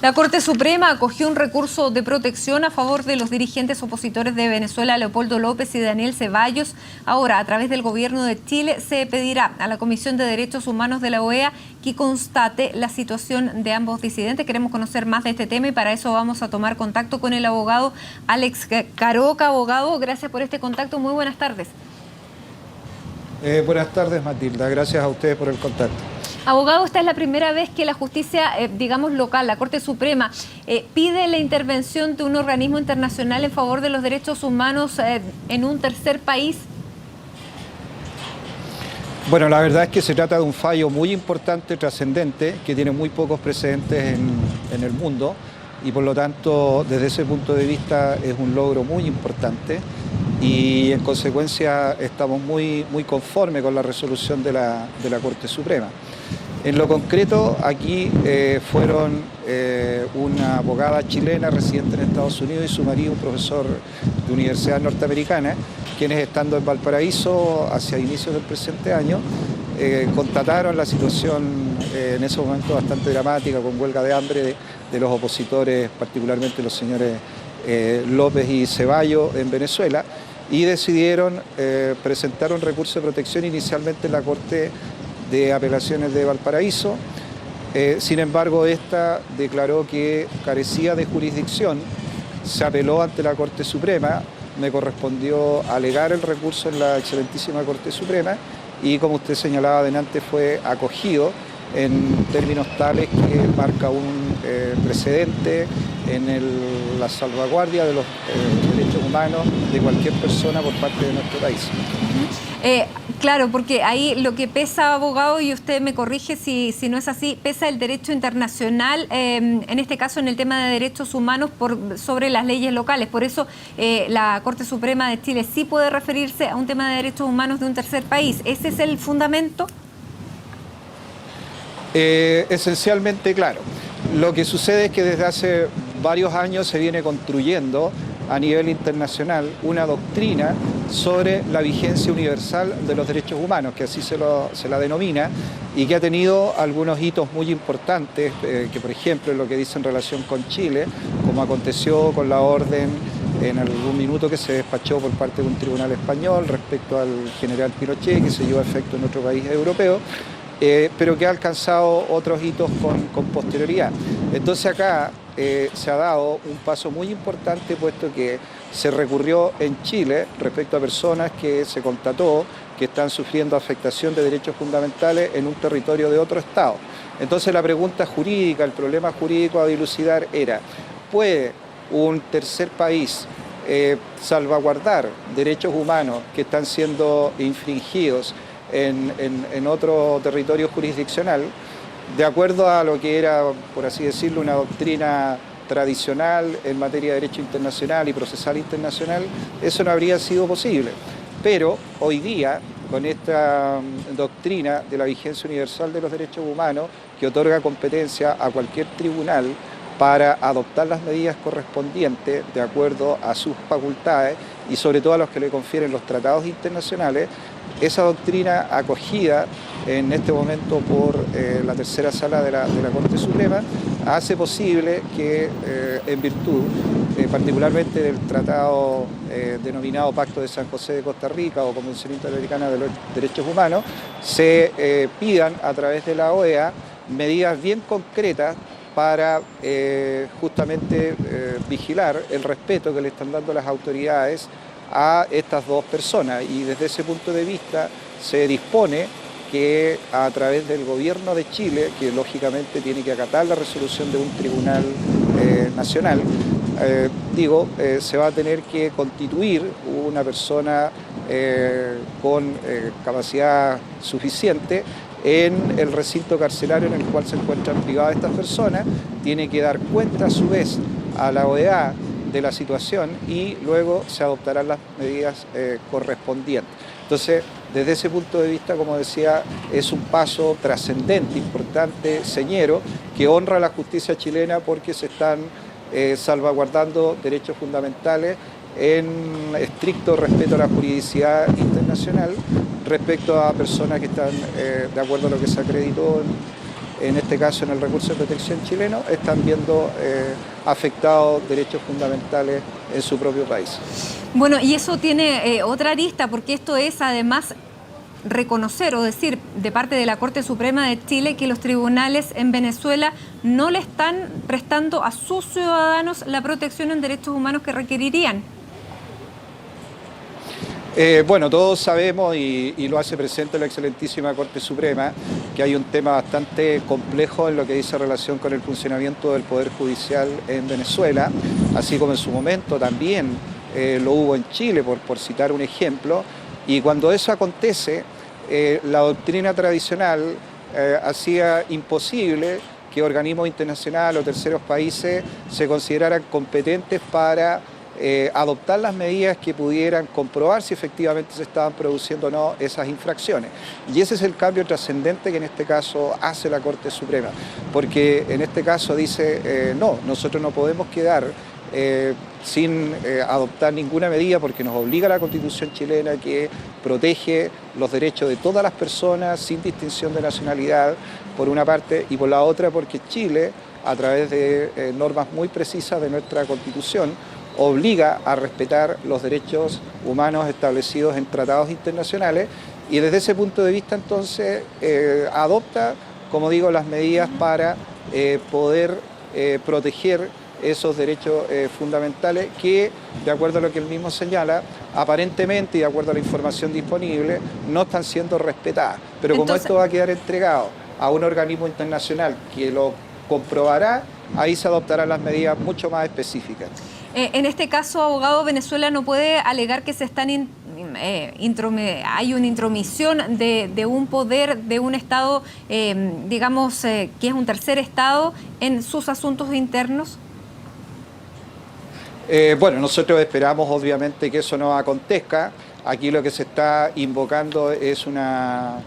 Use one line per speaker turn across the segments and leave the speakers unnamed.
La Corte Suprema acogió un recurso de protección a favor de los dirigentes opositores de Venezuela, Leopoldo López y Daniel Ceballos. Ahora, a través del gobierno de Chile, se pedirá a la Comisión de Derechos Humanos de la OEA que constate la situación de ambos disidentes. Queremos conocer más de este tema y para eso vamos a tomar contacto con el abogado Alex Caroca. Abogado, gracias por este contacto. Muy buenas tardes.
Buenas tardes, Matilda. Gracias a ustedes por el contacto.
Abogado, esta es la primera vez que la justicia, digamos, local, la Corte Suprema, pide la intervención de un organismo internacional en favor de los derechos humanos en un tercer país.
Bueno, la verdad es que se trata de un fallo muy importante, trascendente, que tiene muy pocos precedentes en el mundo y por lo tanto, desde ese punto de vista, es un logro muy importante y en consecuencia estamos muy conformes con la resolución de la Corte Suprema. En lo concreto, aquí fueron una abogada chilena residente en Estados Unidos y su marido, un profesor de universidad norteamericana, quienes estando en Valparaíso hacia inicios del presente año, constataron la situación en ese momento bastante dramática, con huelga de hambre de los opositores, particularmente los señores López y Ceballos en Venezuela, y decidieron presentar un recurso de protección inicialmente en la Corte de Apelaciones de Valparaíso. Sin embargo, esta declaró que carecía de jurisdicción, se apeló ante la Corte Suprema, me correspondió alegar el recurso en la excelentísima Corte Suprema y, como usted señalaba adelante, fue acogido en términos tales que marca un precedente en la salvaguardia de los derechos humanos de cualquier persona por parte de nuestro país.
Claro, porque ahí lo que pesa, abogado, y usted me corrige si no es así, pesa el derecho internacional, en este caso en el tema de derechos humanos sobre las leyes locales. Por eso la Corte Suprema de Chile sí puede referirse a un tema de derechos humanos de un tercer país. ¿Ese es el fundamento?
Esencialmente, claro. Lo que sucede es que desde hace varios años se viene construyendo a nivel internacional una doctrina sobre la vigencia universal de los derechos humanos, que así se la denomina, y que ha tenido algunos hitos muy importantes, que por ejemplo lo que dice en relación con Chile, como aconteció con la orden en algún minuto que se despachó por parte de un tribunal español respecto al general Pinochet, que se llevó a efecto en otro país europeo, pero que ha alcanzado otros hitos con posterioridad. Entonces acá se ha dado un paso muy importante, puesto que se recurrió en Chile respecto a personas que se constató que están sufriendo afectación de derechos fundamentales en un territorio de otro Estado. Entonces la pregunta jurídica, el problema jurídico a dilucidar era: ¿puede un tercer país salvaguardar derechos humanos que están siendo infringidos en otro territorio jurisdiccional, de acuerdo a lo que era, por así decirlo, una doctrina tradicional en materia de derecho internacional y procesal internacional? Eso no habría sido posible. Pero hoy día, con esta doctrina de la vigencia universal de los derechos humanos, que otorga competencia a cualquier tribunal para adoptar las medidas correspondientes de acuerdo a sus facultades y sobre todo a los que le confieren los tratados internacionales, esa doctrina acogida en este momento por la tercera sala de la Corte Suprema hace posible que en virtud particularmente del tratado denominado Pacto de San José de Costa Rica o Convención Interamericana de los Derechos Humanos, se pidan a través de la OEA medidas bien concretas para justamente vigilar el respeto que le están dando las autoridades a estas dos personas, y desde ese punto de vista se dispone que a través del gobierno de Chile, que lógicamente tiene que acatar la resolución de un tribunal nacional, se va a tener que constituir una persona con capacidad suficiente en el recinto carcelario en el cual se encuentran privadas estas personas, tiene que dar cuenta a su vez a la OEA de la situación y luego se adoptarán las medidas correspondientes. Entonces, desde ese punto de vista, como decía, es un paso trascendente, importante, señero, que honra a la justicia chilena porque se están salvaguardando derechos fundamentales en estricto respeto a la juridicidad internacional respecto a personas que están de acuerdo a lo que se acreditó en este caso en el recurso de protección chileno, están viendo afectados derechos fundamentales en su propio país.
Bueno, y eso tiene otra arista, porque esto es además reconocer o decir de parte de la Corte Suprema de Chile que los tribunales en Venezuela no le están prestando a sus ciudadanos la protección en derechos humanos que requerirían.
Bueno, todos sabemos y lo hace presente la excelentísima Corte Suprema que hay un tema bastante complejo en lo que dice relación con el funcionamiento del Poder Judicial en Venezuela, así como en su momento también lo hubo en Chile, por citar un ejemplo, y cuando eso acontece, la doctrina tradicional hacía imposible que organismos internacionales o terceros países se consideraran competentes para adoptar las medidas que pudieran comprobar si efectivamente se estaban produciendo o no esas infracciones. Y ese es el cambio trascendente que en este caso hace la Corte Suprema, porque en este caso dice, no, nosotros no podemos quedar sin adoptar ninguna medida porque nos obliga la Constitución chilena que protege los derechos de todas las personas sin distinción de nacionalidad, por una parte, y por la otra porque Chile, a través de normas muy precisas de nuestra Constitución, obliga a respetar los derechos humanos establecidos en tratados internacionales y desde ese punto de vista entonces adopta, como digo, las medidas para poder proteger esos derechos fundamentales que, de acuerdo a lo que él mismo señala, aparentemente y de acuerdo a la información disponible, no están siendo respetadas. Pero como esto va a quedar entregado a un organismo internacional que lo comprobará, ahí se adoptarán las medidas mucho más específicas.
En este caso, abogado, Venezuela no puede alegar que se están hay una intromisión de un poder, de un Estado, digamos, que es un tercer Estado, en sus asuntos internos.
Bueno, nosotros esperamos obviamente que eso no acontezca. Aquí lo que se está invocando es una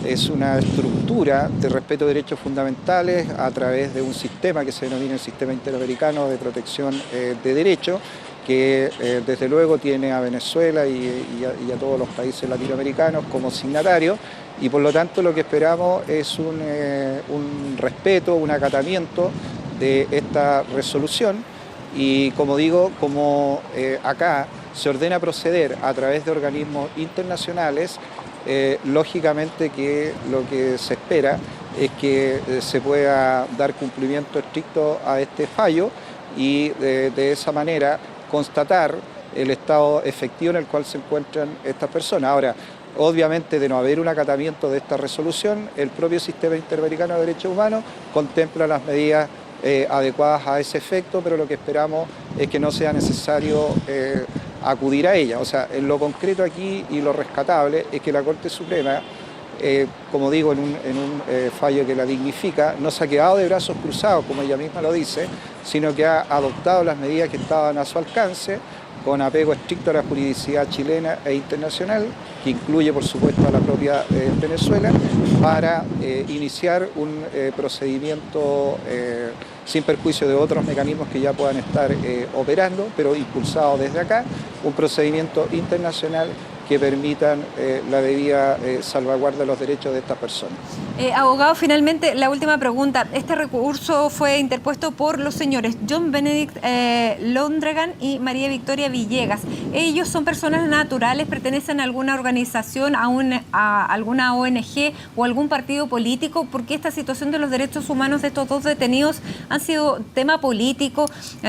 estructura de respeto de derechos fundamentales a través de un sistema que se denomina el Sistema Interamericano de Protección de Derechos, que desde luego tiene a Venezuela y a todos los países latinoamericanos como signatarios, y por lo tanto lo que esperamos es un respeto, un acatamiento de esta resolución. Y como digo, como acá se ordena proceder a través de organismos internacionales, lógicamente que lo que se espera es que se pueda dar cumplimiento estricto a este fallo y de esa manera constatar el estado efectivo en el cual se encuentran estas personas. Ahora, obviamente, de no haber un acatamiento de esta resolución, el propio Sistema Interamericano de Derechos Humanos contempla las medidas adecuadas a ese efecto, pero lo que esperamos es que no sea necesario acudir a ella. O sea, en lo concreto aquí y lo rescatable es que la Corte Suprema, como digo, en un fallo que la dignifica, no se ha quedado de brazos cruzados, como ella misma lo dice, sino que ha adoptado las medidas que estaban a su alcance, con apego estricto a la juridicidad chilena e internacional, que incluye, por supuesto, a la propia Venezuela, para iniciar un procedimiento sin perjuicio de otros mecanismos que ya puedan estar operando, pero impulsado desde acá, un procedimiento internacional que permitan la debida salvaguarda de los derechos de estas personas.
Abogado, finalmente, la última pregunta. Este recurso fue interpuesto por los señores John Benedict Londregan y María Victoria Villegas. ¿Ellos son personas naturales, pertenecen a alguna organización, a alguna ONG o algún partido político? Porque esta situación de los derechos humanos de estos dos detenidos han sido tema político,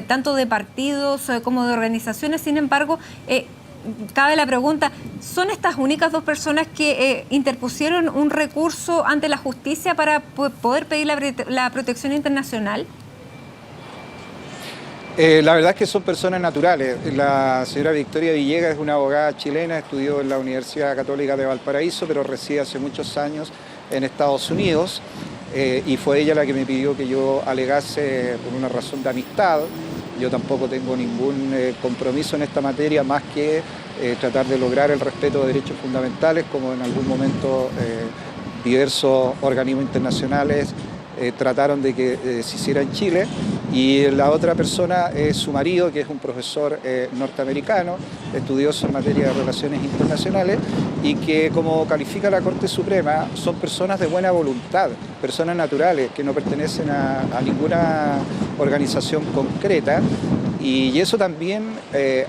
tanto de partidos como de organizaciones. Sin embargo, cabe la pregunta, ¿son estas únicas dos personas que interpusieron un recurso ante la justicia para poder pedir la protección internacional?
La verdad es que son personas naturales. La señora Victoria Villegas es una abogada chilena, estudió en la Universidad Católica de Valparaíso, pero reside hace muchos años en Estados Unidos, y fue ella la que me pidió que yo alegase por una razón de amistad. Yo tampoco tengo ningún compromiso en esta materia más que tratar de lograr el respeto de derechos fundamentales, como en algún momento diversos organismos internacionales trataron de que se hiciera en Chile. Y la otra persona es su marido, que es un profesor norteamericano, estudioso en materia de relaciones internacionales, y que, como califica la Corte Suprema, son personas de buena voluntad, personas naturales que no pertenecen a ninguna organización concreta, y eso también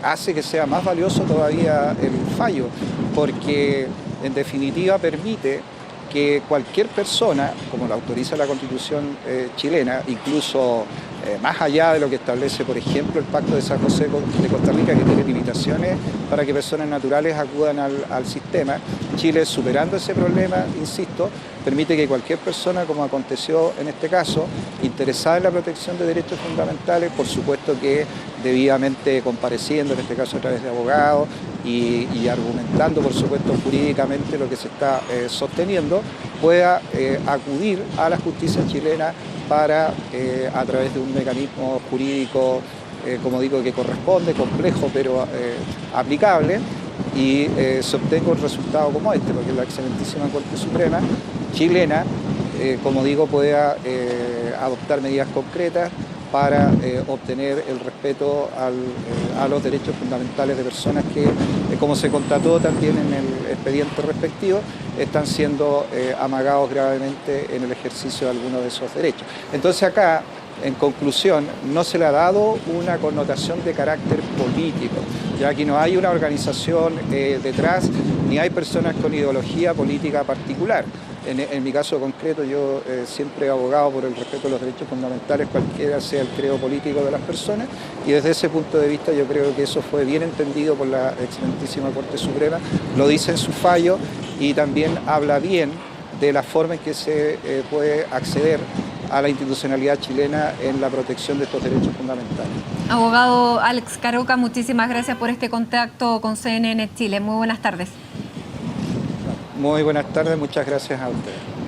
hace que sea más valioso todavía el fallo, porque en definitiva permite que cualquier persona, como lo autoriza la Constitución chilena, incluso más allá de lo que establece, por ejemplo, el Pacto de San José de Costa Rica, que tiene limitaciones para que personas naturales acudan al sistema, Chile, superando ese problema, insisto, permite que cualquier persona, como aconteció en este caso, interesada en la protección de derechos fundamentales, por supuesto que debidamente compareciendo, en este caso a través de abogados, y argumentando, por supuesto, jurídicamente lo que se está sosteniendo, pueda acudir a la justicia chilena para, a través de un mecanismo jurídico, como digo, que corresponde, complejo, pero aplicable, y se obtenga un resultado como este, porque la excelentísima Corte Suprema chilena, como digo, pueda adoptar medidas concretas para obtener el respeto a los derechos fundamentales de personas que, como se constató también en el expediente respectivo, están siendo amagados gravemente en el ejercicio de algunos de esos derechos. Entonces acá, en conclusión, no se le ha dado una connotación de carácter político, ya aquí no hay una organización detrás, ni hay personas con ideología política particular. En mi caso concreto, yo siempre he abogado por el respeto de los derechos fundamentales, cualquiera sea el credo político de las personas, y desde ese punto de vista yo creo que eso fue bien entendido por la excelentísima Corte Suprema, lo dice en su fallo, y también habla bien de la forma en que se puede acceder a la institucionalidad chilena en la protección de estos derechos fundamentales.
Abogado Alex Caroca, muchísimas gracias por este contacto con CNN Chile. Muy buenas tardes.
Muy buenas tardes, muchas gracias a ustedes.